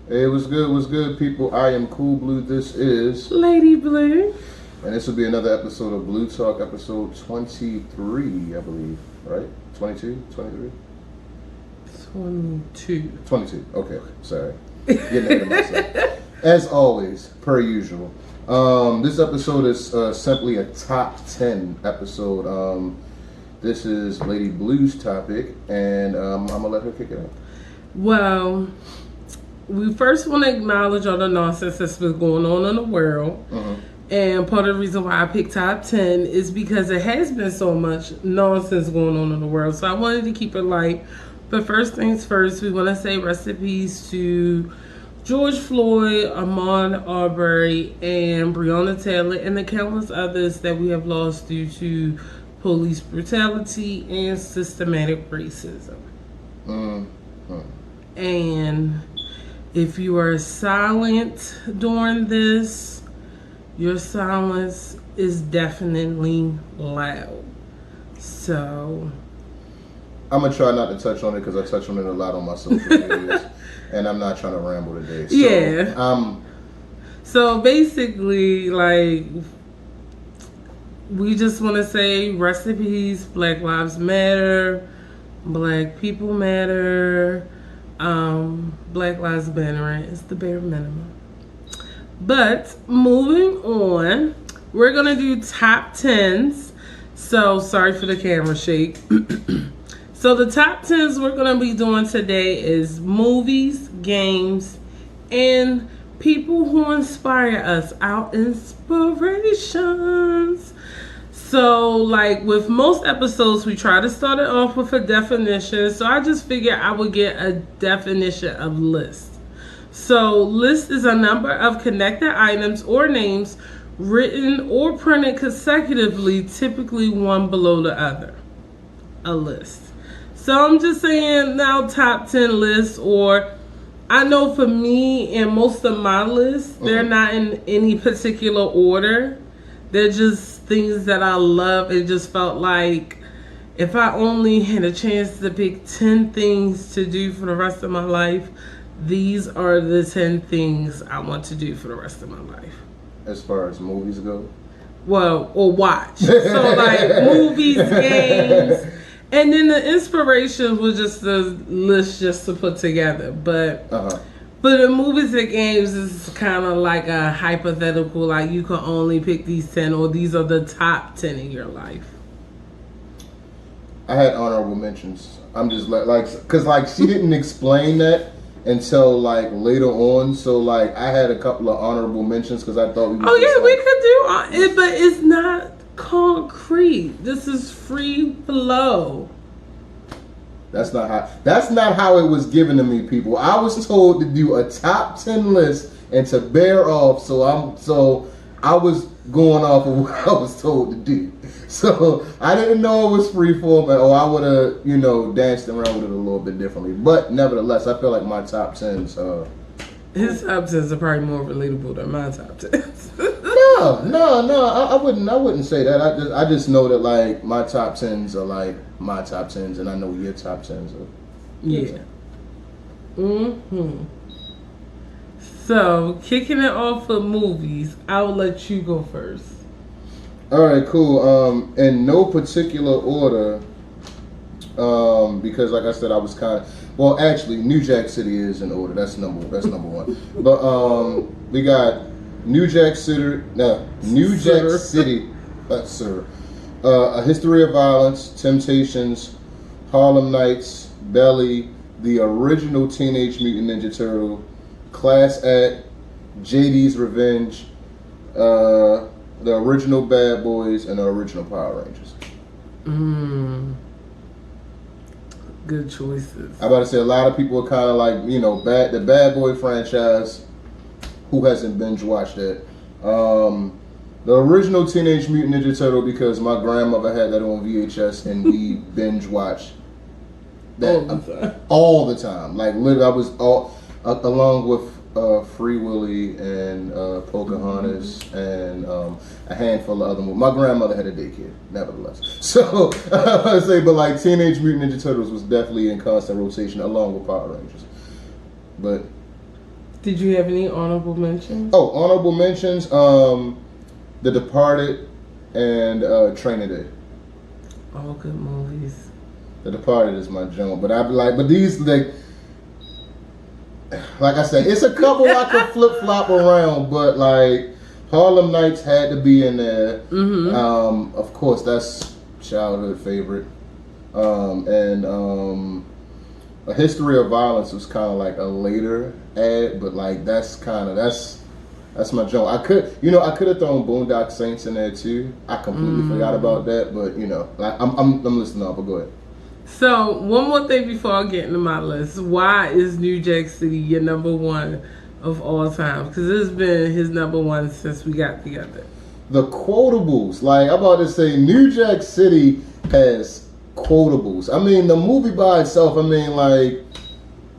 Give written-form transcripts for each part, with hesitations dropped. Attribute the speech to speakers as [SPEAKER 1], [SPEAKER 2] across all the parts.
[SPEAKER 1] Hey, what's good, people? I am Cool Blue. This is
[SPEAKER 2] Lady Blue.
[SPEAKER 1] And this will be another episode of Blue Talk, episode 23, I believe. Right? 22? 23?
[SPEAKER 2] 22.
[SPEAKER 1] 22. Okay, sorry. Getting ahead of myself. As always, per usual. This episode is simply a top 10 episode. This is Lady Blue's topic, and I'm going to let her kick it out.
[SPEAKER 2] Well, we first want to acknowledge all the nonsense that's been going on in the world. And part of the reason why I picked top 10 is because there has been so much nonsense going on in the world. So I wanted to keep it light. But first things first, we want to say rest in peace to George Floyd, Ahmaud Arbery, and Breonna Taylor, and the countless others that we have lost due to police brutality and systematic racism. And if you are silent during this, your silence is definitely loud. So
[SPEAKER 1] I'm going to try not to touch on it because I touch on it a lot on my social medias. And I'm not trying to ramble today. So,
[SPEAKER 2] yeah. So basically, like, we just want to say rest in peace. Black Lives Matter. Black people matter. Black Lives Matter is the bare minimum. But moving on, we're gonna do top 10s. So sorry for the camera shake. So the top 10s we're gonna be doing today is movies, games, and people who inspire us, our inspirations. So, like with most episodes, we try to start it off with a definition. So I just figured I would get a definition of list. So, list is a number of connected items or names written or printed consecutively, typically one below the other. A list. So I'm just saying now top 10 lists, or I know for me and most of my lists, they're not in any particular order. They're just things that I love. It just felt like if I only had a chance to pick 10 things to do for the rest of my life, these are the 10 things I want to do for the rest of my life.
[SPEAKER 1] As far as movies go?
[SPEAKER 2] Well, or watch. So like movies, games, and then the inspiration was just the list just to put together. But for the movies and games, is kind of like a hypothetical, like you can only pick these 10, or these are the top 10 in your life.
[SPEAKER 1] I had honorable mentions. I'm just like, because like she didn't explain that until like later on. So like I had a couple of honorable mentions because I thought we.
[SPEAKER 2] We could do it, but it's not concrete. This is free flow.
[SPEAKER 1] That's not how it was given to me, people. I was told to do a top 10 list and to bear off. So I was going off of what I was told to do. So I didn't know it was freeform, or I would have, danced around with it a little bit differently. But nevertheless, I feel like my top 10s.
[SPEAKER 2] His top 10s are probably more relatable than my top 10s.
[SPEAKER 1] No. I wouldn't say that. I just know that like my top 10s are like my top 10s, and I know your top 10s are.
[SPEAKER 2] Yeah. So kicking it off for movies, I'll let you go first.
[SPEAKER 1] All right, cool. In no particular order, because like I said, I was kind of. Well, actually, New Jack City is in order. That's number one. But we got New Jack City, sir. A History of Violence, Temptations, Harlem Nights, Belly, the original Teenage Mutant Ninja Turtle, Class Act, JD's Revenge, the original Bad Boys, and the original Power Rangers.
[SPEAKER 2] Good choices.
[SPEAKER 1] I'm about to say a lot of people are kind of like, the Bad Boy franchise. Who hasn't binge watched it? The original Teenage Mutant Ninja Turtle, because my grandmother had that on VHS and we binge watched that all the time. Like literally, I was along with Free Willy and Pocahontas and a handful of other movies. My grandmother had a daycare, nevertheless. So I say, but like Teenage Mutant Ninja Turtles was definitely in constant rotation along with Power Rangers. But
[SPEAKER 2] Did you have any honorable mentions?
[SPEAKER 1] Oh, honorable mentions. The Departed and Training Day.
[SPEAKER 2] All good movies.
[SPEAKER 1] The Departed is my joint, but these like I said, it's a couple I could flip flop around, but like Harlem Nights had to be in there.
[SPEAKER 2] Mm-hmm.
[SPEAKER 1] Of course, that's childhood favorite. And A History of Violence was kind of like a later ad, but like that's my joint. I could have thrown Boondock Saints in there too. I completely forgot about that, but I'm listening up. But go ahead.
[SPEAKER 2] So, one more thing before I get into my list. Why is New Jack City your number one of all time? Because it's been his number one since we got together.
[SPEAKER 1] The quotables. Like, I'm about to say, New Jack City has quotables. I mean, the movie by itself, like,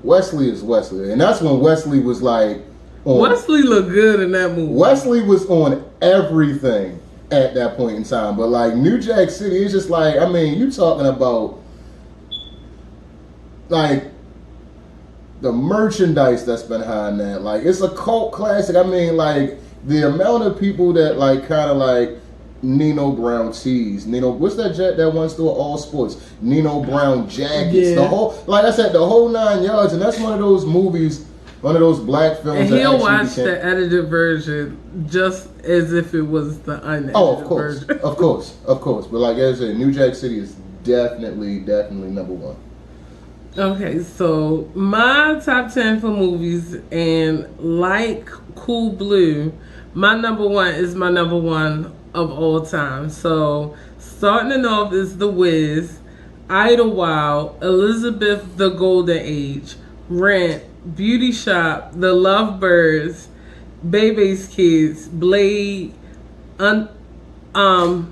[SPEAKER 1] Wesley is Wesley. And that's when Wesley was, like, on.
[SPEAKER 2] Wesley looked good in that movie.
[SPEAKER 1] Wesley was on everything at that point in time. But, like, New Jack City is just like, you talking about like the merchandise that's behind that. Like, it's a cult classic. Like the amount of people that like kind of like Nino Brown tees. What's that one store? All Sports. Nino Brown jackets.
[SPEAKER 2] Yeah.
[SPEAKER 1] The whole, like I said, the whole 9 yards. And that's one of those movies, one of those black films.
[SPEAKER 2] And
[SPEAKER 1] that
[SPEAKER 2] he'll
[SPEAKER 1] actually
[SPEAKER 2] watch the edited version just as if it was the unedited version.
[SPEAKER 1] Of course. But like I said, New Jack City is definitely number one.
[SPEAKER 2] Okay, so my top 10 for movies, and like Cool Blue, my number one is my number one of all time. So starting it off is The Wiz, Idlewild, Elizabeth the Golden Age, Rent, Beauty Shop, The Lovebirds, Bebe's Kids, Blade, Underworld,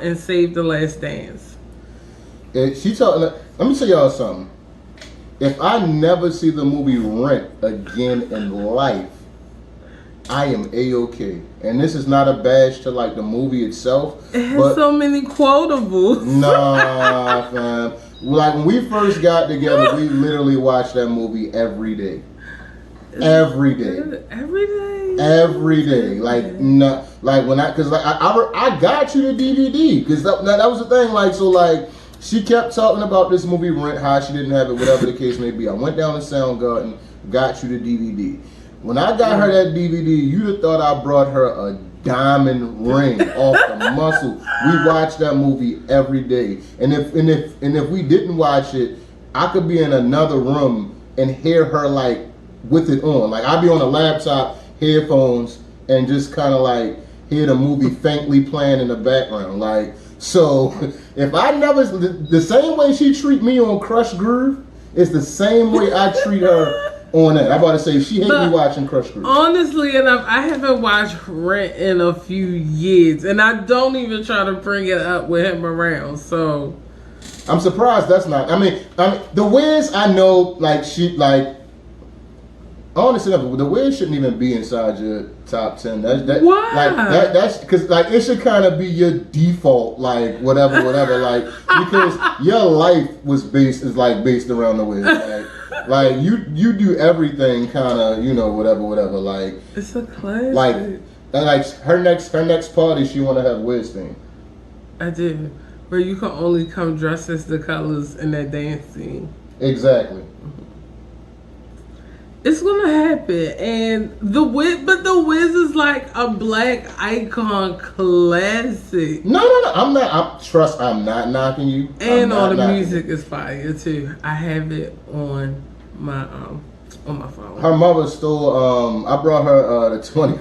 [SPEAKER 2] and Save the Last Dance.
[SPEAKER 1] Let me tell y'all something. If I never see the movie Rent again in life, I am A-okay. And this is not a badge to like the movie itself.
[SPEAKER 2] It has so many quotables.
[SPEAKER 1] Nah, fam. Like when we first got together, we literally watched that movie every day. Every day. Every day. Like no, like when I got you the DVD because that was the thing. Like so, like. She kept talking about this movie Rent, how she didn't have it, whatever the case may be. I went down to Soundgarden, got you the DVD. When I got her that DVD, you'd have thought I brought her a diamond ring off the muscle. We watched that movie every day. And if we didn't watch it, I could be in another room and hear her like with it on. Like I'd be on a laptop, headphones, and just kind of like hear the movie faintly playing in the background. Like, so if I never, the same way she treat me on Crush Groove is the same way I treat her on that. I'm about to say she hate me watching Crush Groove.
[SPEAKER 2] Honestly enough, I haven't watched Rent in a few years, and I don't even try to bring it up with him around. So
[SPEAKER 1] I'm surprised that's not. The Wiz I know, like she. Honestly, the Wiz shouldn't even be inside your top 10.
[SPEAKER 2] Why?
[SPEAKER 1] Like that's because like it should kind of be your default, like whatever, like because your life was based around the Wiz. Like you do everything kind of whatever. Like
[SPEAKER 2] it's a classic.
[SPEAKER 1] Like her next party, she want to have Wiz theme.
[SPEAKER 2] I do, where you can only come dressed as the colors in that dance scene.
[SPEAKER 1] Exactly.
[SPEAKER 2] It's gonna happen, and the Wiz is like a black icon classic.
[SPEAKER 1] No, I'm not knocking you.
[SPEAKER 2] And all the music is fire too. I have it on my phone.
[SPEAKER 1] Her mother stole. I brought her the 20.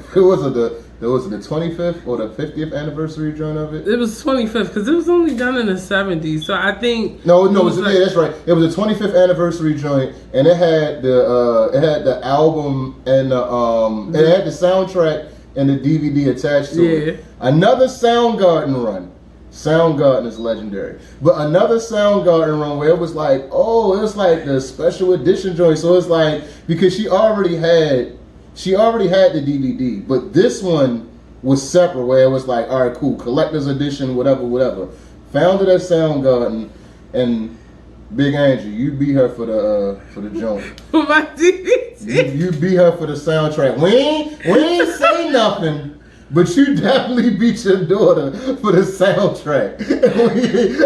[SPEAKER 1] Was it the 25th or the 50th anniversary joint of it?
[SPEAKER 2] It was 25th because it was only done in the 70s. So I think
[SPEAKER 1] yeah, that's right. It was a 25th anniversary joint, and it had the album and it had the soundtrack and the DVD attached to it. Another Soundgarden run. Soundgarden is legendary, but another Soundgarden run where it was like, the special edition joint. So it's like because she already had the DVD, but this one was separate where it was like, all right, cool, collector's edition, whatever. Found it at Soundgarden, and Big Angie, you beat her for the joint.
[SPEAKER 2] For my DVD.
[SPEAKER 1] You beat her for the soundtrack. We ain't say nothing. But you definitely beat your daughter for the soundtrack.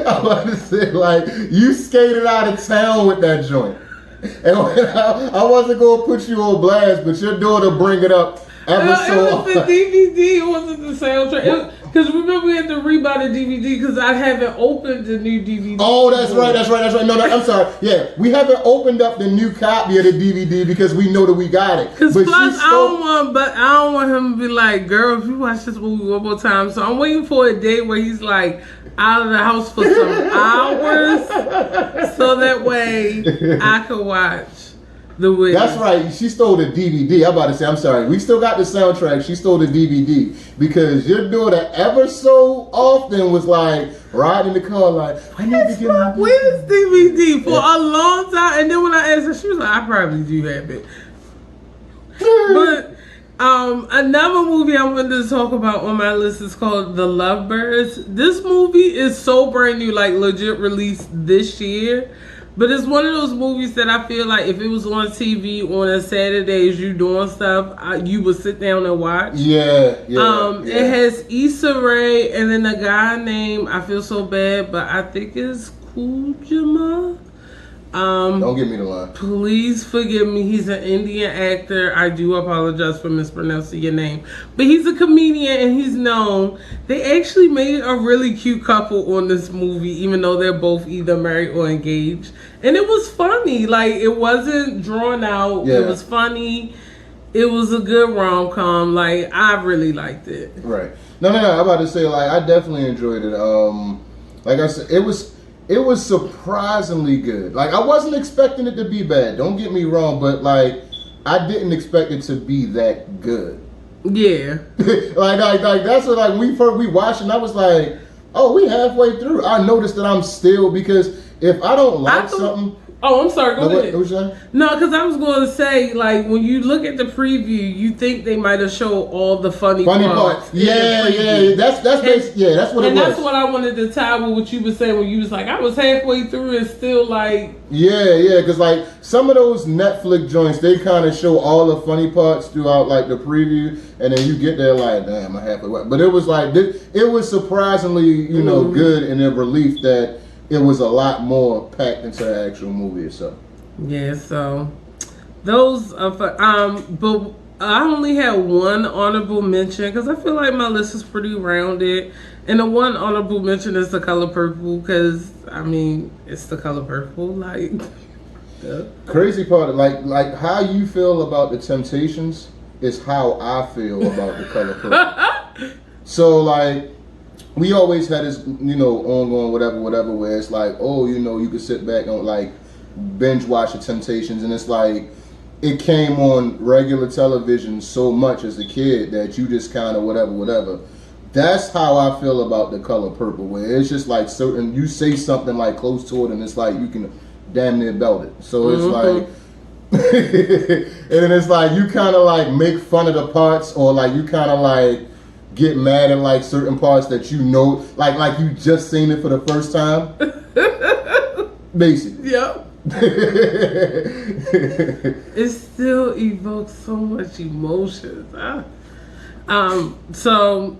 [SPEAKER 1] I'm about to say, like, you skated out of town with that joint. And I wasn't going to put you on blast, but your daughter bring it up ever so
[SPEAKER 2] often. It was the DVD, it wasn't the soundtrack. Because remember we had to rebuy the DVD because I haven't opened the new DVD.
[SPEAKER 1] Oh, that's right. No, I'm sorry. Yeah, we haven't opened up the new copy of the DVD because we know that we got it.
[SPEAKER 2] Because plus, I don't want him to be like, girl, if you watch this movie one more time. So I'm waiting for a day where he's like out of the house for some hours, so that way I can watch the Wiz.
[SPEAKER 1] That's right. She stole the DVD. I'm about to say, I'm sorry. We still got the soundtrack. She stole the DVD because your daughter ever so often was like riding the car like, I need to get my
[SPEAKER 2] Wiz DVD for a long time. And then when I asked her, she was like, I probably do have it. But another movie I wanted to talk about on my list is called The Lovebirds. This movie is so brand new, like legit released this year. But it's one of those movies that I feel like if it was on TV on a Saturday as you doing stuff, you would sit down and watch.
[SPEAKER 1] Yeah.
[SPEAKER 2] It has Issa Rae and then a guy named, I feel so bad, but I think it's Kujima.
[SPEAKER 1] Don't give me the line.
[SPEAKER 2] Please forgive me. He's an Indian actor. I do apologize for mispronouncing your name. But he's a comedian and he's known. They actually made a really cute couple on this movie, even though they're both either married or engaged. And it was funny. Like, it wasn't drawn out. Yeah. It was funny. It was a good rom-com. Like, I really liked it.
[SPEAKER 1] Right. No. I'm about to say, like, I definitely enjoyed it. Like I said, it was surprisingly good. Like, I wasn't expecting it to be bad. Don't get me wrong, but like, I didn't expect it to be that good.
[SPEAKER 2] Yeah.
[SPEAKER 1] like that's what, like, we watched and I was like, oh, we halfway through. I noticed that I'm still, because if I don't like something.
[SPEAKER 2] Oh, I'm sorry. Go ahead.
[SPEAKER 1] What was that?
[SPEAKER 2] No, because I was going to say, like, when you look at the preview, you think they might have showed all the funny parts.
[SPEAKER 1] Yeah. That's what it was.
[SPEAKER 2] And that's what I wanted to tie with what you were saying when you was like, I was halfway through and still like.
[SPEAKER 1] Yeah, because like some of those Netflix joints, they kind of show all the funny parts throughout like the preview, and then you get there like, damn, I'm halfway. But it was like, it was surprisingly, good in their relief that it was a lot more packed into the actual movie itself.
[SPEAKER 2] Yeah, so those are for, but I only had one honorable mention because I feel like my list is pretty rounded, and the one honorable mention is The Color Purple because I mean it's The Color Purple. Like,
[SPEAKER 1] crazy part, like how you feel about The Temptations is how I feel about The Color Purple. So like, we always had this, ongoing whatever, where it's like, oh, you can sit back and like binge watch The Temptations, and it's like it came on regular television so much as a kid that you just kind of whatever. That's how I feel about The Color Purple, where it's just like certain, you say something like close to it, and it's like you can damn near belt it. So it's like, and then it's like you kind of like make fun of the parts, or like you kind of like get mad at like certain parts that like you just seen it for the first time. Basically.
[SPEAKER 2] Yep. It still evokes so much emotions. So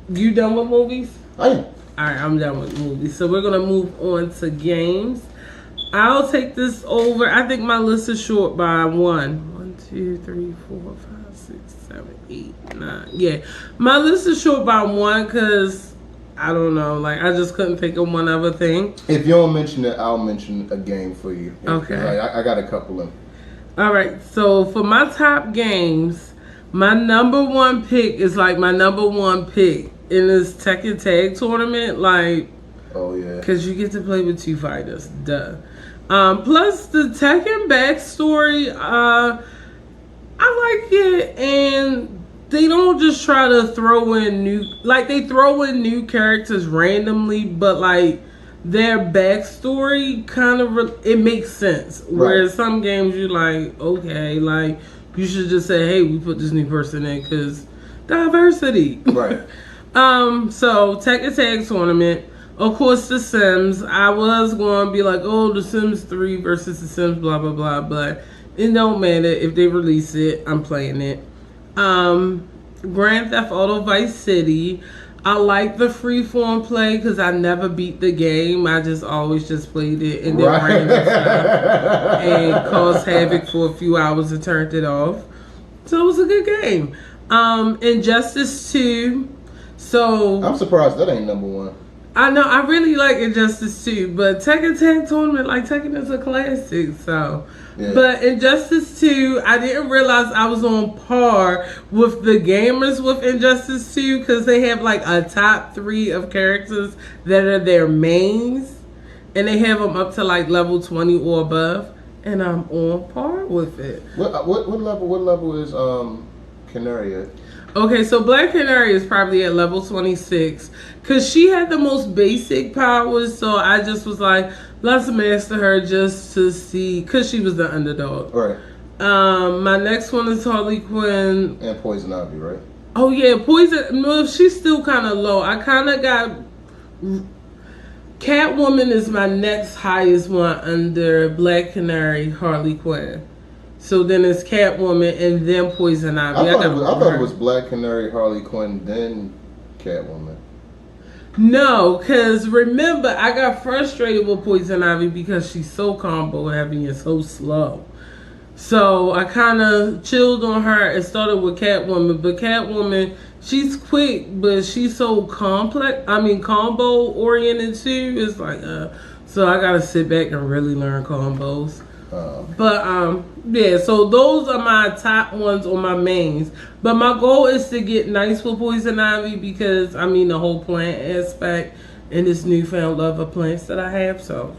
[SPEAKER 2] you done with movies?
[SPEAKER 1] I am.
[SPEAKER 2] Alright, I'm done with movies. So we're gonna move on to games. I'll take this over. I think my list is short by 1, 2, 3, 4, 5, 6, 7, 8, 9. Yeah, my list is short by 1 because I don't know. Like, I just couldn't think of one other thing.
[SPEAKER 1] If you don't mention it, I'll mention a game for you.
[SPEAKER 2] Okay.
[SPEAKER 1] Like, I got a couple of them.
[SPEAKER 2] All right. So for my top games, my number 1 pick is like my number 1 pick in this Tekken Tag Tournament. Like,
[SPEAKER 1] oh yeah,
[SPEAKER 2] because you get to play with 2 fighters. Duh. Plus the Tekken backstory. I like it, and they don't just try to throw in they throw in new characters randomly, but like their backstory kind of it makes sense. Right. Whereas some games you're like, okay, like you should just say, hey, we put this new person in because diversity.
[SPEAKER 1] Right.
[SPEAKER 2] So Tekken Tag Tournament. Of course, The Sims. I was going to be like, oh, The Sims 3 versus The Sims, blah, blah, blah. But it don't matter. If they release it, I'm playing it. Grand Theft Auto Vice City. I like the freeform play because I never beat the game. I just always just played it and then ran stuff and caused havoc for a few hours and turned it off. So it was a good game. Injustice 2. So
[SPEAKER 1] I'm surprised that ain't number one.
[SPEAKER 2] I know I really like Injustice 2, but Tekken Tag Tournament, like Tekken is a classic. So, yeah. But Injustice 2, I didn't realize I was on par with the gamers with Injustice 2 because they have like a top 3 of characters that are their mains, and they have them up to like level 20 or above, and I'm on par with it.
[SPEAKER 1] What level is Canary at?
[SPEAKER 2] Okay, so Black Canary is probably at level 26 because she had the most basic powers. So I just was like, let's master her just to see, because she was the underdog.
[SPEAKER 1] Right.
[SPEAKER 2] My next one is Harley Quinn.
[SPEAKER 1] And Poison Ivy, right?
[SPEAKER 2] Oh, yeah, Poison. No, she's still kind of low. I kind of got... Catwoman is my next highest one under Black Canary, Harley Quinn. So then it's Catwoman and then Poison Ivy.
[SPEAKER 1] I thought it was Black Canary, Harley Quinn, then Catwoman.
[SPEAKER 2] No, because remember, I got frustrated with Poison Ivy because she's so combo heavy and so slow. So I kind of chilled on her and started with Catwoman. But Catwoman, she's quick, but she's so combo oriented too. It's like, so I got to sit back and really learn combos. But yeah, so those are my top ones on my mains. But my goal is to get nice with Poison Ivy because the whole plant aspect and this newfound love of plants that I have. So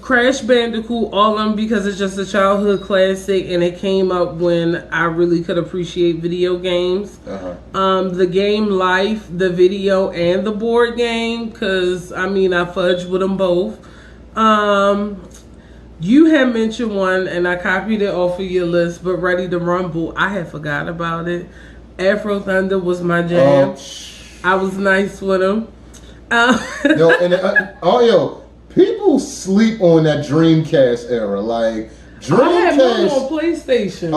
[SPEAKER 2] Crash Bandicoot, all of them, because it's just a childhood classic and it came up when I really could appreciate video games. The game Life, the video and the board game, because I fudged with them both. You had mentioned one and I copied it off of your list, but Ready to Rumble, I had forgot about it. Afro Thunder was my jam. I was nice with him.
[SPEAKER 1] People sleep on that Dreamcast era. Like Dreamcast.
[SPEAKER 2] I had one on PlayStation.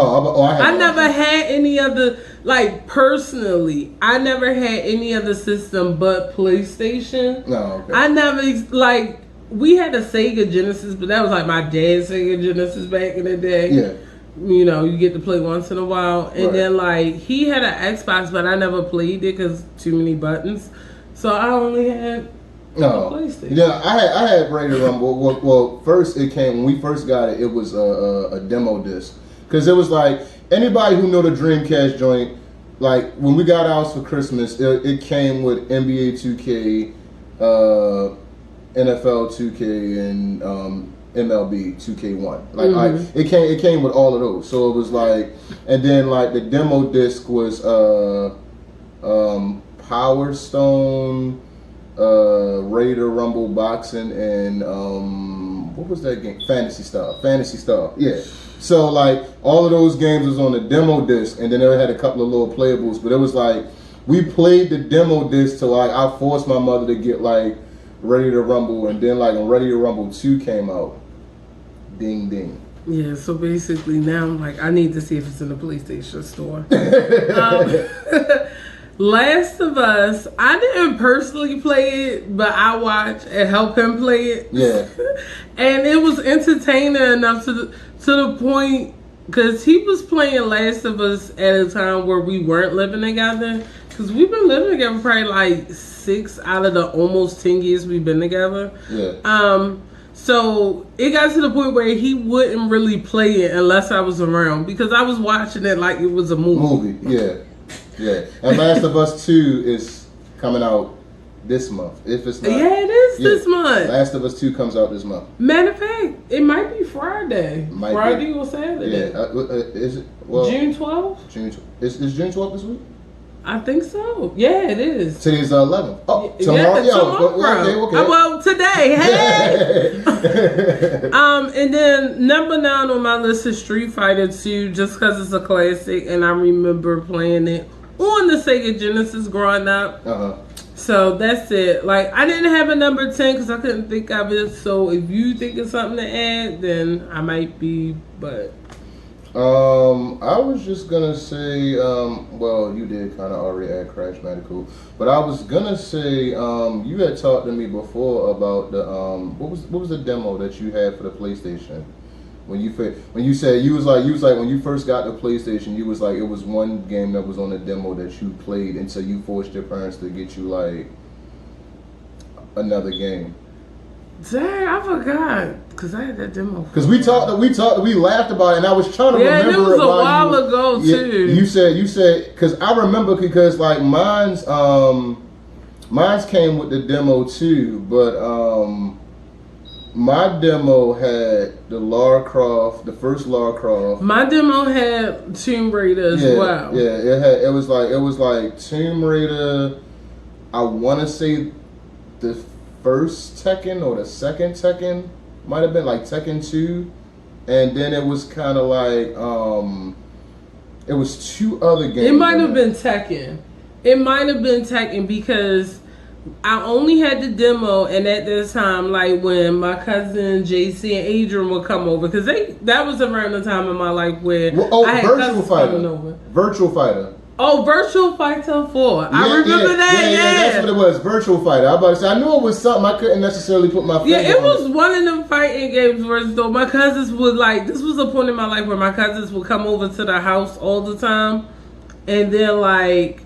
[SPEAKER 2] I never had any other. Like personally, I never had any other system but PlayStation.
[SPEAKER 1] No, okay.
[SPEAKER 2] I never we had a Sega Genesis, but that was like my dad's Sega Genesis back in the day.
[SPEAKER 1] Yeah.
[SPEAKER 2] You get to play once in a while. And
[SPEAKER 1] right.
[SPEAKER 2] then he had an Xbox, but I never played it because too many buttons. So I only had a PlayStation.
[SPEAKER 1] Yeah, I had Ready to Rumble. Well, first it came, when we first got it, it was a demo disc. Because it was like, anybody who know the Dreamcast joint, like when we got ours for Christmas, it came with NBA 2K, NFL 2K and MLB 2K1. It came with all of those. So it was like, and then the demo disc was Power Stone, Ready to Rumble Boxing, and what was that game? Fantasy Star. Yeah. So all of those games was on the demo disc, and then they had a couple of little playables. But it was we played the demo disc till I forced my mother to get Ready to Rumble, and then when Ready to Rumble 2 came out, ding ding.
[SPEAKER 2] Yeah, so basically now I'm I need to see if it's in the PlayStation store. Last of Us, I didn't personally play it, but I watched and helped him play it.
[SPEAKER 1] Yeah.
[SPEAKER 2] And it was entertaining enough to the point, because he was playing Last of Us at a time where we weren't living together. Because we've been living together probably 6 out of the almost 10 years we've been together.
[SPEAKER 1] Yeah.
[SPEAKER 2] So it got to the point where he wouldn't really play it unless I was around, because I was watching it like it was a movie.
[SPEAKER 1] Yeah. And Last of Us 2 is coming out this month. If it's not.
[SPEAKER 2] Yeah, it is this month.
[SPEAKER 1] Last of Us 2 comes out this month.
[SPEAKER 2] Matter of fact, it might be Friday. Friday or Saturday.
[SPEAKER 1] Yeah. Is it?
[SPEAKER 2] June 12th?
[SPEAKER 1] Is June 12th this week?
[SPEAKER 2] I think so. Yeah, it is.
[SPEAKER 1] Today's 11th. Oh, tomorrow?
[SPEAKER 2] Yeah, tomorrow.
[SPEAKER 1] Okay.
[SPEAKER 2] Well, today. Hey! And then number 9 on my list is Street Fighter 2, just because it's a classic and I remember playing it on the Sega Genesis growing up. So that's it. Like, I didn't have a number 10 because I couldn't think of it. So if you think of something to add, then I might be, but.
[SPEAKER 1] I was just gonna say, well, you did kind of already add Crash Bandicoot, but I was gonna say, you had talked to me before about the, what was the demo that you had for the PlayStation? When you said you was like when you first got the PlayStation, you was like it was one game that was on the demo that you played until you forced your parents to get you like another game.
[SPEAKER 2] Dang, I forgot because I had that demo.
[SPEAKER 1] Because we laughed about it, and I was trying to remember.
[SPEAKER 2] Yeah, it was a while ago too.
[SPEAKER 1] You said because I remember because like mine's came with the demo too, but my demo had the first Lara Croft.
[SPEAKER 2] My demo had Tomb Raider as well.
[SPEAKER 1] Yeah, it was like Tomb Raider. I want to say the first Tekken or the second Tekken might have been like Tekken 2, and then it was kind of like it was two other games.
[SPEAKER 2] It might have been Tekken. It might have been Tekken because I only had the demo, and at this time, like when my cousin JC and Adrian would come over, because that was around the time in my life where I had
[SPEAKER 1] Virtual Fighter. Virtual Fighter.
[SPEAKER 2] Oh, Virtual Fighter 4. I remember that.
[SPEAKER 1] Yeah, that's what it was. Virtual Fighter. I was about to say, I knew it was something I couldn't necessarily put my finger on.
[SPEAKER 2] Yeah, it was one of them fighting games where though my cousins would like. This was a point in my life where my cousins would come over to the house all the time, and then like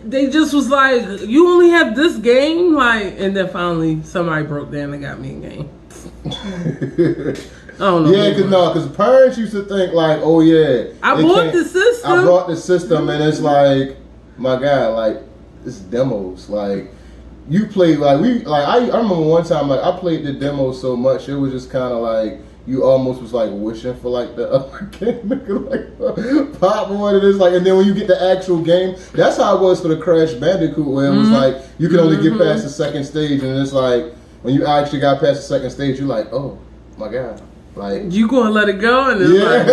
[SPEAKER 2] they just was like, "You only have this game," like, and then finally somebody broke down and got me a game. I don't know.
[SPEAKER 1] Yeah, because parents used to think like, oh yeah,
[SPEAKER 2] I bought the system.
[SPEAKER 1] I brought the system, and it's like, my God, like it's demos. Like you play like I remember one time like I played the demo so much it was just kind of like you almost was like wishing for like the other game, like pop what it is like, and then when you get the actual game, that's how it was for the Crash Bandicoot, where it was like you can only get past the second stage, and it's like when you actually got past the second stage, you're like, oh my God. Like
[SPEAKER 2] you gonna let it go, and it's like,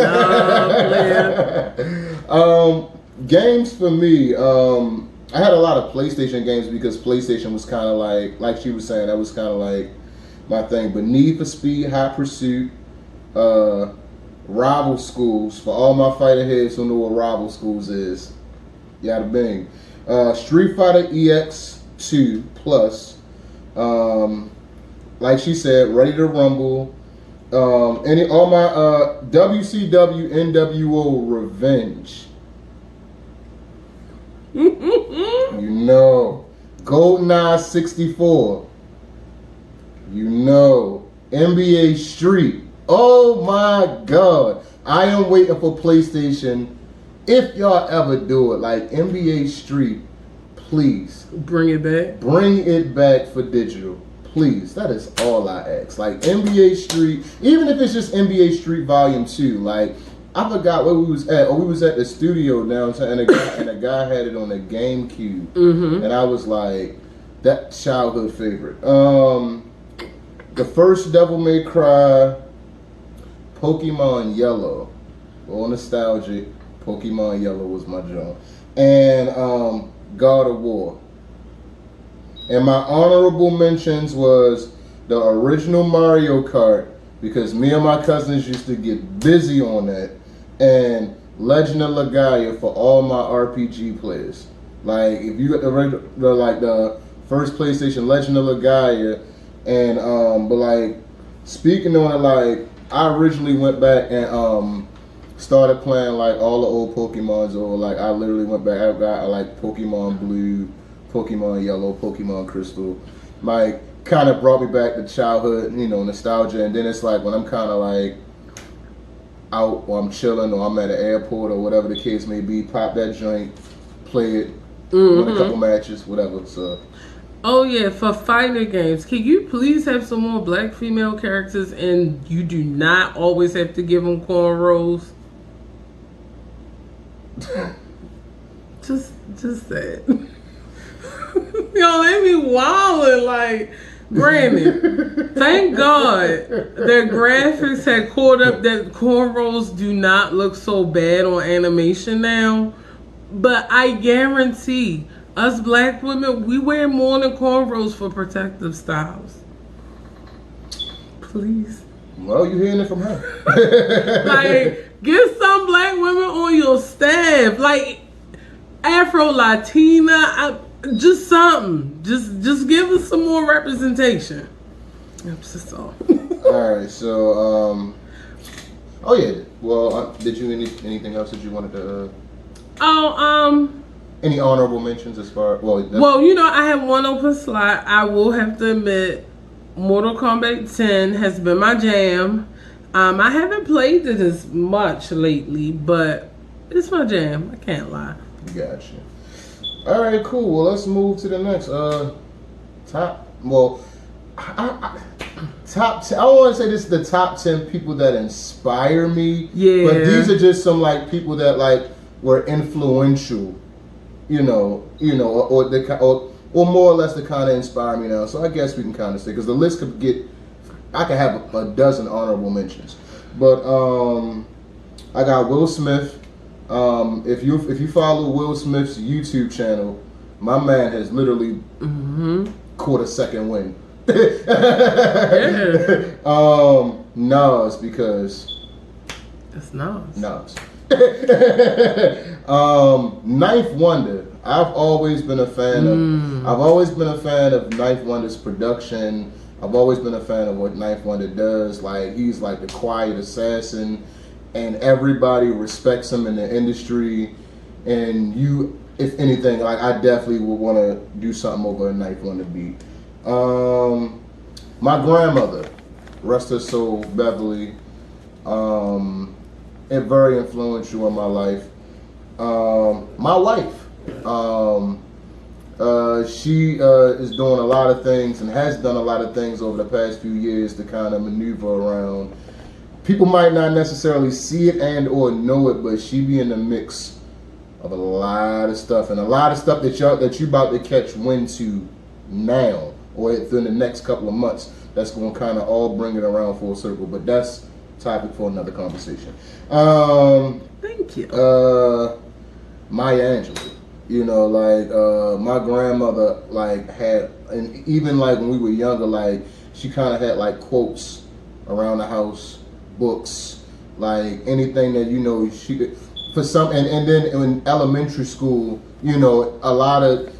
[SPEAKER 2] no, man.
[SPEAKER 1] Games for me, I had a lot of PlayStation games because PlayStation was kind of like she was saying, that was kind of like my thing. But Need for Speed, Hot Pursuit, Rival Schools, for all my fighter heads who know what Rival Schools is, yada bing. Street Fighter EX 2 Plus, like she said, Ready to Rumble. All my WCW NWO Revenge. You know, GoldenEye 64. You know, NBA Street. Oh my God, I am waiting for PlayStation. If y'all ever do it, like NBA Street, please
[SPEAKER 2] bring it back.
[SPEAKER 1] Bring it back for digital. Please, that is all I ask. Like NBA Street, even if it's just NBA Street Volume 2, like I forgot where we was at. Oh, we was at the studio downtown, and a guy had it on a GameCube, and I was like, that childhood favorite. The first Devil May Cry, Pokemon Yellow, all nostalgic. Pokemon Yellow was my jam, and God of War. And my honorable mentions was the original Mario Kart, because me and my cousins used to get busy on that, and Legend of Legaia for all my RPG players. Like if you got the first PlayStation, Legend of Legaia, and but like speaking on it, like I originally went back and started playing like all the old Pokemons, or like I literally went back. I got like Pokemon Blue, Pokemon Yellow, Pokemon Crystal. Like kind of brought me back to childhood, you know, nostalgia. And then it's like when I'm kind of like out or I'm chilling or I'm at an airport or whatever the case may be, pop that joint, play it, win a couple matches, whatever. So.
[SPEAKER 2] Oh yeah, for fighter games, can you please have some more black female characters, and you do not always have to give them cornrows? Just that. Yo, they be wildin', like, granted, thank God their graphics had caught up that cornrows do not look so bad on animation now. But I guarantee us black women, we wear more than cornrows for protective styles. Please.
[SPEAKER 1] Well, you hearing it from her.
[SPEAKER 2] Like, get some black women on your staff. Like, Afro Latina, just something. Just give us some more representation. That's just all.
[SPEAKER 1] All right, so oh yeah. Well, did you anything else that you wanted to? Any honorable mentions as far?
[SPEAKER 2] Well, you know, I have one open slot. I will have to admit, Mortal Kombat 10 has been my jam. I haven't played it as much lately, but it's my jam. I can't lie.
[SPEAKER 1] Gotcha. All right, cool. Well, let's move to the next top. Well, top 10. I don't want to say this is the top 10 people that inspire me.
[SPEAKER 2] Yeah.
[SPEAKER 1] But these are just some like people that like were influential. Or more or less to kind of inspire me now. So I guess we can kind of say, because the list could get, I could have a dozen honorable mentions. But I got Will Smith. If you follow Will Smith's YouTube channel, my man has literally caught a second win.
[SPEAKER 2] Yeah.
[SPEAKER 1] Nas, because
[SPEAKER 2] That's Nas.
[SPEAKER 1] Ninth Wonder. I've always been a fan of. I've always been a fan of Ninth Wonder's production. I've always been a fan of what Ninth Wonder does. Like, he's like the quiet assassin, and everybody respects him in the industry. And you, if anything, like, I definitely would want to do something over a Ninth Wonder beat. My grandmother, rest her soul, Beverly, and very influential in my life. My wife, she is doing a lot of things and has done a lot of things over the past few years to kind of maneuver around. People might not necessarily see it and or know it, but she be in the mix of a lot of stuff, and a lot of stuff that you about to catch wind to now or within the next couple of months. That's going to kind of all bring it around full circle, but that's topic for another conversation.
[SPEAKER 2] Thank you.
[SPEAKER 1] Maya Angelou. You know, like, my grandmother, like, had, and even, like, when we were younger, like, she kind of had, like, quotes around the house, books, like, anything that, you know, she could, for some, and then in elementary school, you know, a lot of,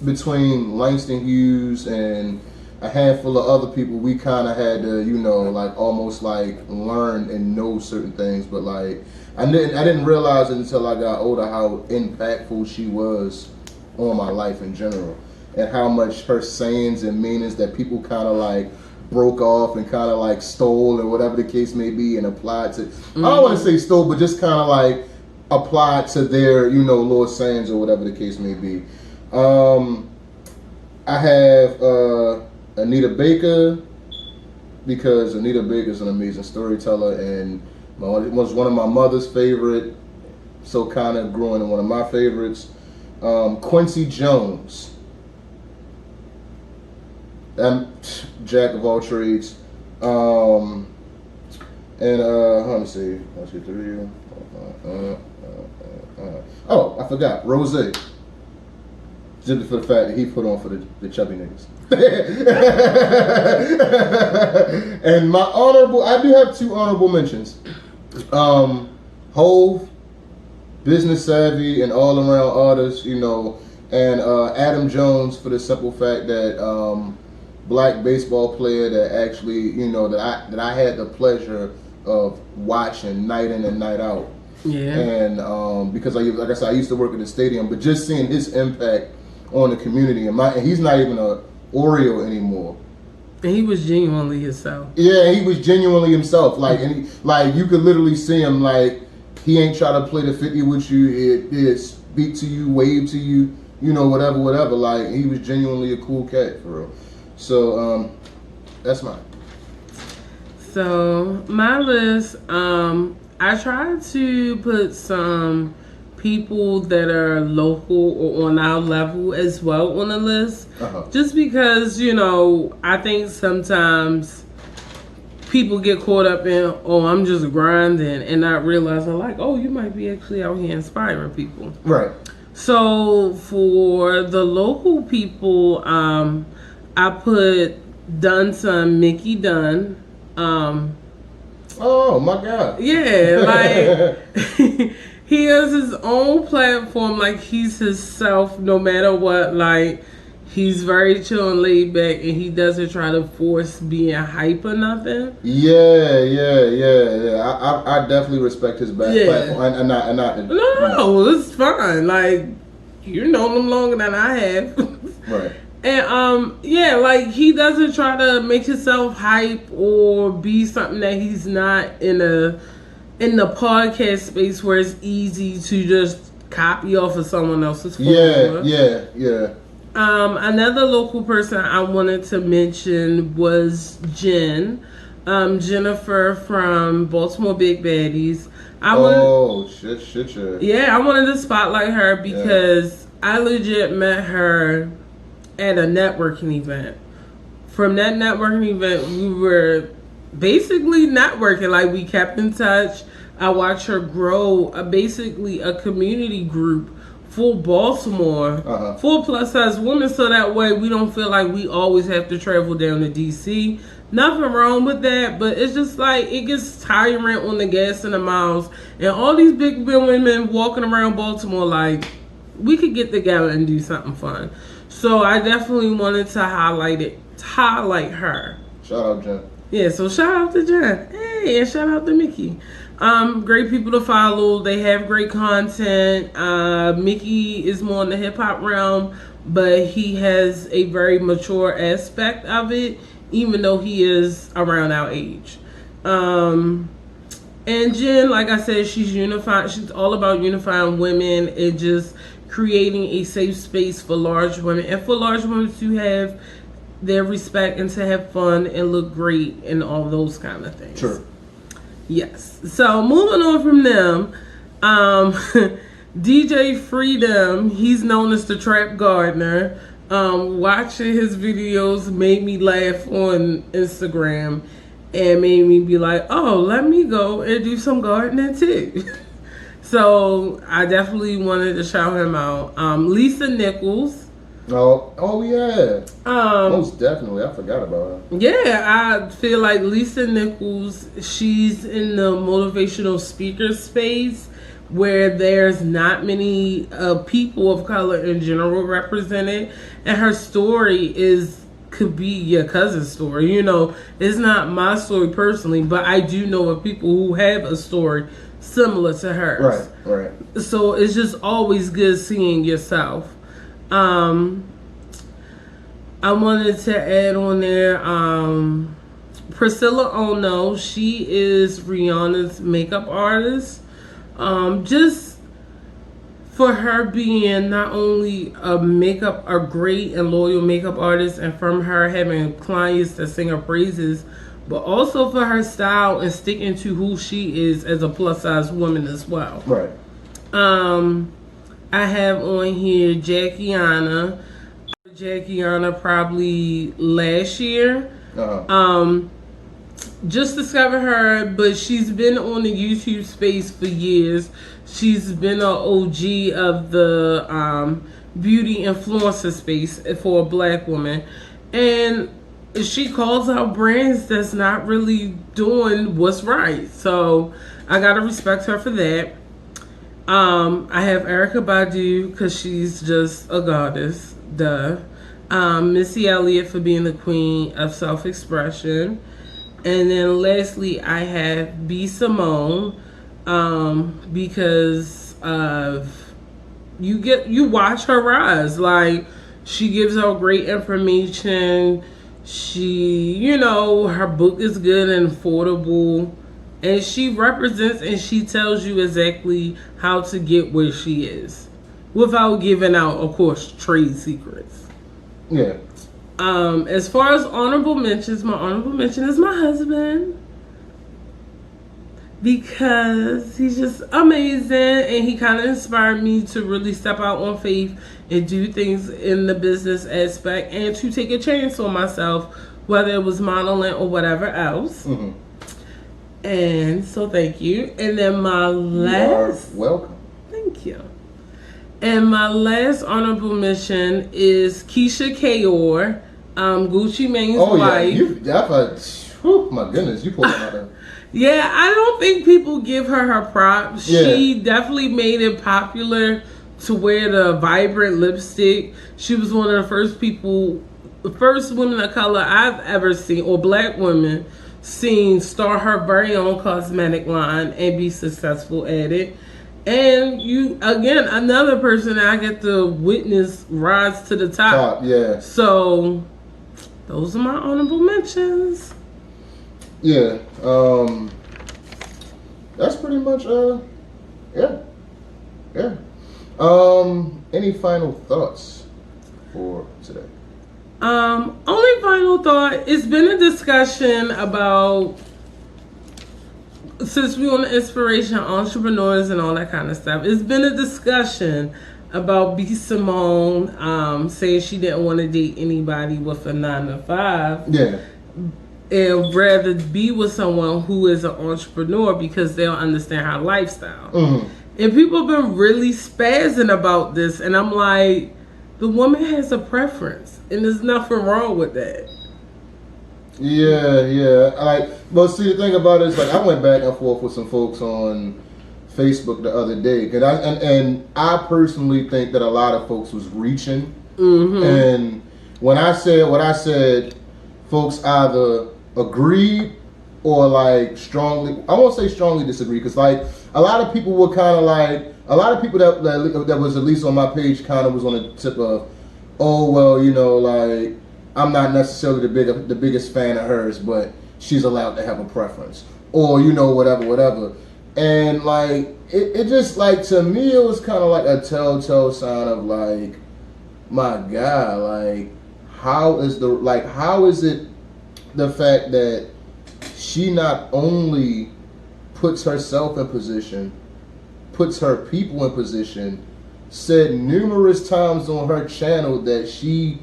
[SPEAKER 1] between Langston Hughes and a handful of other people, we kind of had to, you know, like, almost, like, learn and know certain things, but, like, I didn't realize it until I got older how impactful she was on my life in general, and how much her sayings and meanings that people kind of like broke off and kind of like stole, or whatever the case may be, and applied to. I don't want to say stole, but just kind of like applied to their, you know, little sayings or whatever the case may be. I have Anita Baker, because Anita Baker is an amazing storyteller and was one of my mother's favorite, so kind of grew into one of my favorites. Quincy Jones, jack of all trades. And let me see. 1, 2, 3. Oh, I forgot. Rose. Just for the fact that he put on for the chubby niggas. And my I do have 2 honorable mentions. Hove, business savvy and all around artist, you know, and Adam Jones, for the simple fact that black baseball player that actually, you know, that I had the pleasure of watching night in and night out.
[SPEAKER 2] Yeah.
[SPEAKER 1] And because like I said, I used to work at the stadium, but just seeing his impact on the community, and he's not even a Oreo anymore.
[SPEAKER 2] And he was genuinely himself.
[SPEAKER 1] Yeah, he was genuinely himself. Like, and like you could literally see him. Like, he ain't try to play the 50 with you. It speak to you, wave to you, you know, whatever. Like, he was genuinely a cool cat for real. So that's mine.
[SPEAKER 2] So my list, I tried to put some people that are local or on our level as well on the list. Just because, you know, I think sometimes people get caught up in, oh, I'm just grinding, and not realizing, like, oh, you might be actually out here inspiring people.
[SPEAKER 1] Right.
[SPEAKER 2] So for the local people, I put Dunson, Mickey Dunn.
[SPEAKER 1] Oh my God.
[SPEAKER 2] Yeah, like he has his own platform. Like he's himself, no matter what. Like he's very chill and laid back, and he doesn't try to force being hype or nothing.
[SPEAKER 1] Yeah. I definitely respect his back platform, and not.
[SPEAKER 2] No, it's fine. Like you know him longer than I have.
[SPEAKER 1] Right.
[SPEAKER 2] And yeah, like he doesn't try to make himself hype or be something that he's not in the podcast space where it's easy to just copy off of someone else's formula.
[SPEAKER 1] Yeah.
[SPEAKER 2] Another local person I wanted to mention was Jennifer from Baltimore Big Baddies.
[SPEAKER 1] Shit.
[SPEAKER 2] Yeah, I wanted to spotlight her because I legit met her at a networking event. From that networking event, we were basically networking. Like we kept in touch. I watched her grow basically a community group for Baltimore, for plus size women, so that way we don't feel like we always have to travel down to DC. Nothing wrong with that, but it's just like it gets tiring on the gas and the miles, and all these big women walking around Baltimore. Like we could get together and do something fun. So I definitely wanted to highlight her.
[SPEAKER 1] Shout out Jen.
[SPEAKER 2] Yeah, so shout out to Jen. Hey, and shout out to Mickey. Great people to follow. They have great content. Mickey is more in the hip hop realm, but he has a very mature aspect of it, even though he is around our age. And Jen, like I said, she's unified. She's all about unifying women and just creating a safe space for large women and for large women to have their respect and to have fun and look great and all those kind of things.
[SPEAKER 1] Sure.
[SPEAKER 2] Yes. So moving on from them, DJ Freedom, he's known as the Trap Gardener. Watching his videos made me laugh on Instagram and made me be like, oh, let me go and do some gardening too. So I definitely wanted to shout him out. Lisa Nichols.
[SPEAKER 1] Oh yeah. Most definitely. I forgot about her.
[SPEAKER 2] Yeah, I feel like Lisa Nichols, she's in the motivational speaker space where there's not many people of color in general represented, and her story could be your cousin's story. You know, it's not my story personally, but I do know of people who have a story similar to hers.
[SPEAKER 1] Right.
[SPEAKER 2] So it's just always good seeing yourself. I wanted to add on there Priscilla Ono. She is Rihanna's makeup artist. Just for her being not only a great and loyal makeup artist, and from her having clients that sing her praises, but also for her style and sticking to who she is as a plus size woman as well.
[SPEAKER 1] Right.
[SPEAKER 2] I have on here Jackiana probably last year. Just discovered her, but she's been on the YouTube space for years. She's been an OG of the beauty influencer space for a black woman, and she calls out brands that's not really doing what's right. So I gotta respect her for that. I have Erykah Badu because she's just a goddess. Duh. Missy Elliott for being the queen of self-expression. And then lastly, I have B. Simone because of you watch her rise. Like, she gives out great information. Her book is good and affordable. And she represents and she tells you exactly how to get where she is without giving out, of course, trade secrets.
[SPEAKER 1] Yeah.
[SPEAKER 2] As far as honorable mentions, my honorable mention is my husband, because he's just amazing and he kind of inspired me to really step out on faith and do things in the business aspect and to take a chance on myself, whether it was modeling or whatever else.
[SPEAKER 1] Mm-hmm.
[SPEAKER 2] And so thank you. And then my last...
[SPEAKER 1] You are welcome.
[SPEAKER 2] Thank you. And my last honorable mention is Keisha Kaur, Gucci Mane's wife.
[SPEAKER 1] My goodness, you pulled out of.
[SPEAKER 2] Yeah, I don't think people give her props.
[SPEAKER 1] Yeah.
[SPEAKER 2] She definitely made it popular to wear the vibrant lipstick. She was one of the first women of color I've ever seen, or black women seen, start her very own cosmetic line and be successful at it. And you, again, another person that I get to witness rise to the top.
[SPEAKER 1] Yeah.
[SPEAKER 2] So, those are my honorable mentions.
[SPEAKER 1] Yeah. That's pretty much, yeah. Any final thoughts for today?
[SPEAKER 2] Only final thought, it's been a discussion about, since we're on the inspiration entrepreneurs and all that kind of stuff, it's been a discussion about B. Simone saying she didn't want to date anybody with a 9-to-5.
[SPEAKER 1] Yeah.
[SPEAKER 2] And rather be with someone who is an entrepreneur because they'll understand her lifestyle.
[SPEAKER 1] Mm-hmm.
[SPEAKER 2] And people have been really spazzing about this, and I'm like, the woman has a preference, and there's nothing wrong with that.
[SPEAKER 1] Yeah. But see, the thing about it is, like, I went back and forth with some folks on Facebook the other day, and I personally think that a lot of folks was reaching.
[SPEAKER 2] Mm-hmm.
[SPEAKER 1] And when I said what I said, folks either agreed or like strongly, I won't say strongly disagree, because like a lot of people were kind of like, a lot of people that was at least on my page kind of was on the tip of, oh well, you know, like, I'm not necessarily the biggest fan of hers, but she's allowed to have a preference, or, you know, whatever. And like it just, like, to me it was kind of like a telltale sign of like, my God, like, how is it the fact that she not only puts herself in position, puts her people in position, said numerous times on her channel that she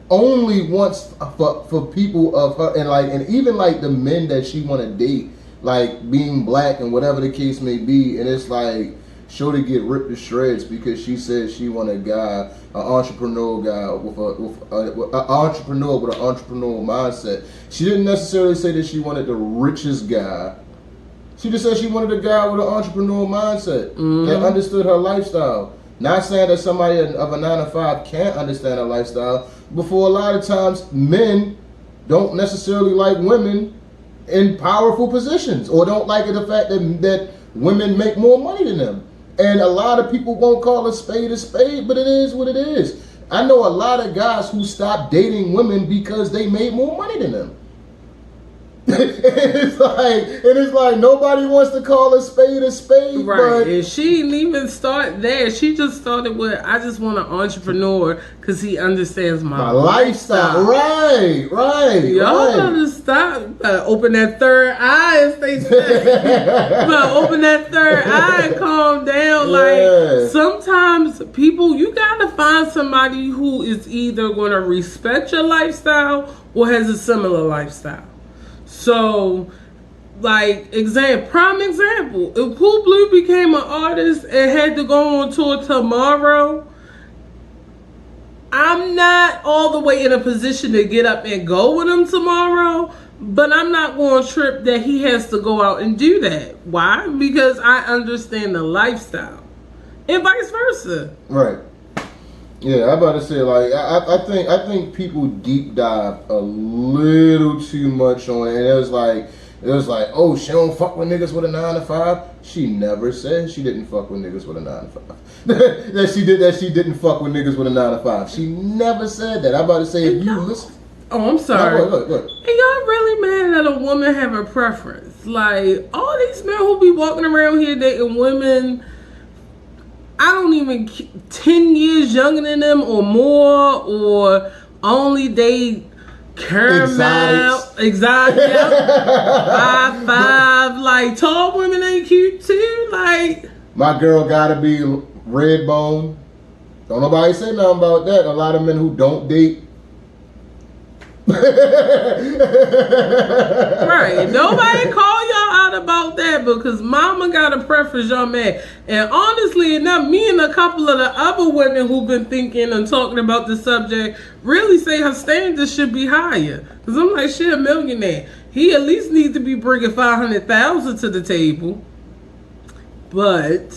[SPEAKER 1] only wants for people of her, and even like the men that she want to date, like being black and whatever the case may be, and it's like, sure to get ripped to shreds because she said she want a guy, an entrepreneur guy with an entrepreneur with an entrepreneurial mindset. She didn't necessarily say that she wanted the richest guy. She just said she wanted a guy with an entrepreneurial mindset that understood her lifestyle. Not saying that somebody of a 9-to-5 can't understand her lifestyle, but for a lot of times, men don't necessarily like women in powerful positions, or don't like the fact that women make more money than them. And a lot of people won't call a spade, but it is what it is. I know a lot of guys who stopped dating women because they made more money than them. It's like nobody wants to call a spade,
[SPEAKER 2] right? But, and she didn't even start there. She just started with, I just want an entrepreneur because he understands my lifestyle.
[SPEAKER 1] Right.
[SPEAKER 2] Y'all gotta stop. Open that third eye, as they say. Open that third eye and calm down.
[SPEAKER 1] Yeah.
[SPEAKER 2] Like, sometimes people, you gotta find somebody who is either gonna respect your lifestyle or has a similar lifestyle. So, like, prime example, if Cool Blue became an artist and had to go on tour tomorrow, I'm not all the way in a position to get up and go with him tomorrow, but I'm not going to trip that he has to go out and do that. Why? Because I understand the lifestyle, and vice versa.
[SPEAKER 1] Right. Yeah, I'm about to say, like, I think people deep dive a little too much on it, and it was like, oh, she don't fuck with niggas with a 9-to-5. She never said she didn't fuck with niggas with a 9-to-5. that she didn't fuck with niggas with a 9-to-5. She never said that. I'm about to say, if you listen.
[SPEAKER 2] Oh, I'm sorry.
[SPEAKER 1] Look.
[SPEAKER 2] And y'all really mad that a woman have a preference? Like, all these men who be walking around here dating women, I don't even 10 years younger than them or more, or only date caramel, exotic, 5'5", like tall women ain't cute too. Like,
[SPEAKER 1] my girl gotta be red bone. Don't nobody say nothing about that. A lot of men who don't date
[SPEAKER 2] Right. Nobody call y'all out about that because mama got a preference y'all mad. And honestly enough, me and a couple of the other women who've been thinking and talking about the subject really say her standards should be higher. Because I'm like, she a millionaire. He at least needs to be bringing $500,000 to the table. But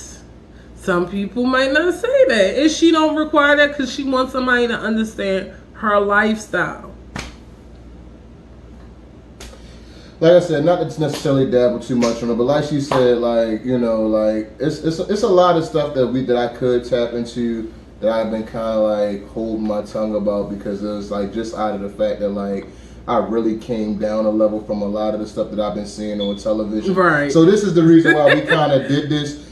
[SPEAKER 2] some people might not say that. And she don't require that because she wants somebody to understand her lifestyle.
[SPEAKER 1] Like I said, not to necessarily dabble too much on it, but like she said, like, you know, like it's a lot of stuff that I could tap into that I've been kind of like holding my tongue about because it was like just out of the fact that like I really came down a level from a lot of the stuff that I've been seeing on television.
[SPEAKER 2] Right.
[SPEAKER 1] So this is the reason why we kind of did this,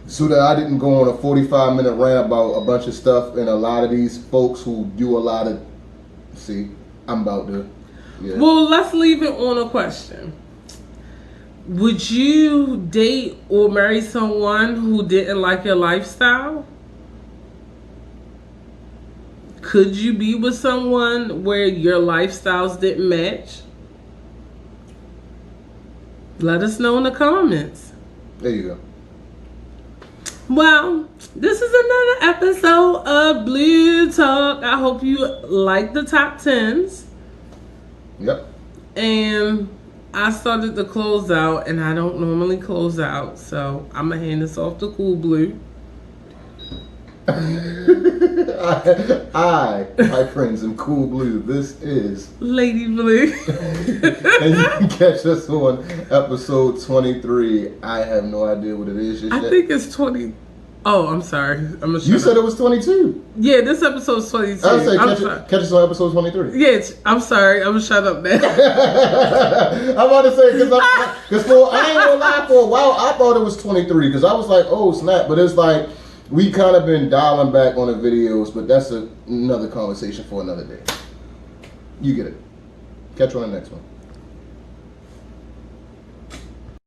[SPEAKER 1] so that I didn't go on a 45-minute rant about a bunch of stuff and a lot of these folks who do a lot of. See, I'm about to. Yeah.
[SPEAKER 2] Well, let's leave it on a question. Would you date or marry someone who didn't like your lifestyle? Could you be with someone where your lifestyles didn't match? Let us know in the comments.
[SPEAKER 1] There you go.
[SPEAKER 2] Well, this is another episode of Blue Talk. I hope you like the top 10s.
[SPEAKER 1] Yep.
[SPEAKER 2] And I started to close out, and I don't normally close out, so I'm going to hand this off to Cool Blue.
[SPEAKER 1] I, my friends, am Cool Blue. This is
[SPEAKER 2] Lady Blue.
[SPEAKER 1] and you can catch us on episode 23. I have no idea what it is just
[SPEAKER 2] I
[SPEAKER 1] yet.
[SPEAKER 2] think it's 20. Oh, I'm sorry.
[SPEAKER 1] You said it was 22.
[SPEAKER 2] Yeah, this episode's 22.
[SPEAKER 1] I would say catch us on episode 23.
[SPEAKER 2] Yeah, I'm sorry. I'm going to shut up now.
[SPEAKER 1] I'm about to say, because I ain't gonna lie, for a while, I thought it was 23, because I was like, oh, snap. But it's like, we kind of been dialing back on the videos, but that's another conversation for another day. You get it. Catch you on the next one.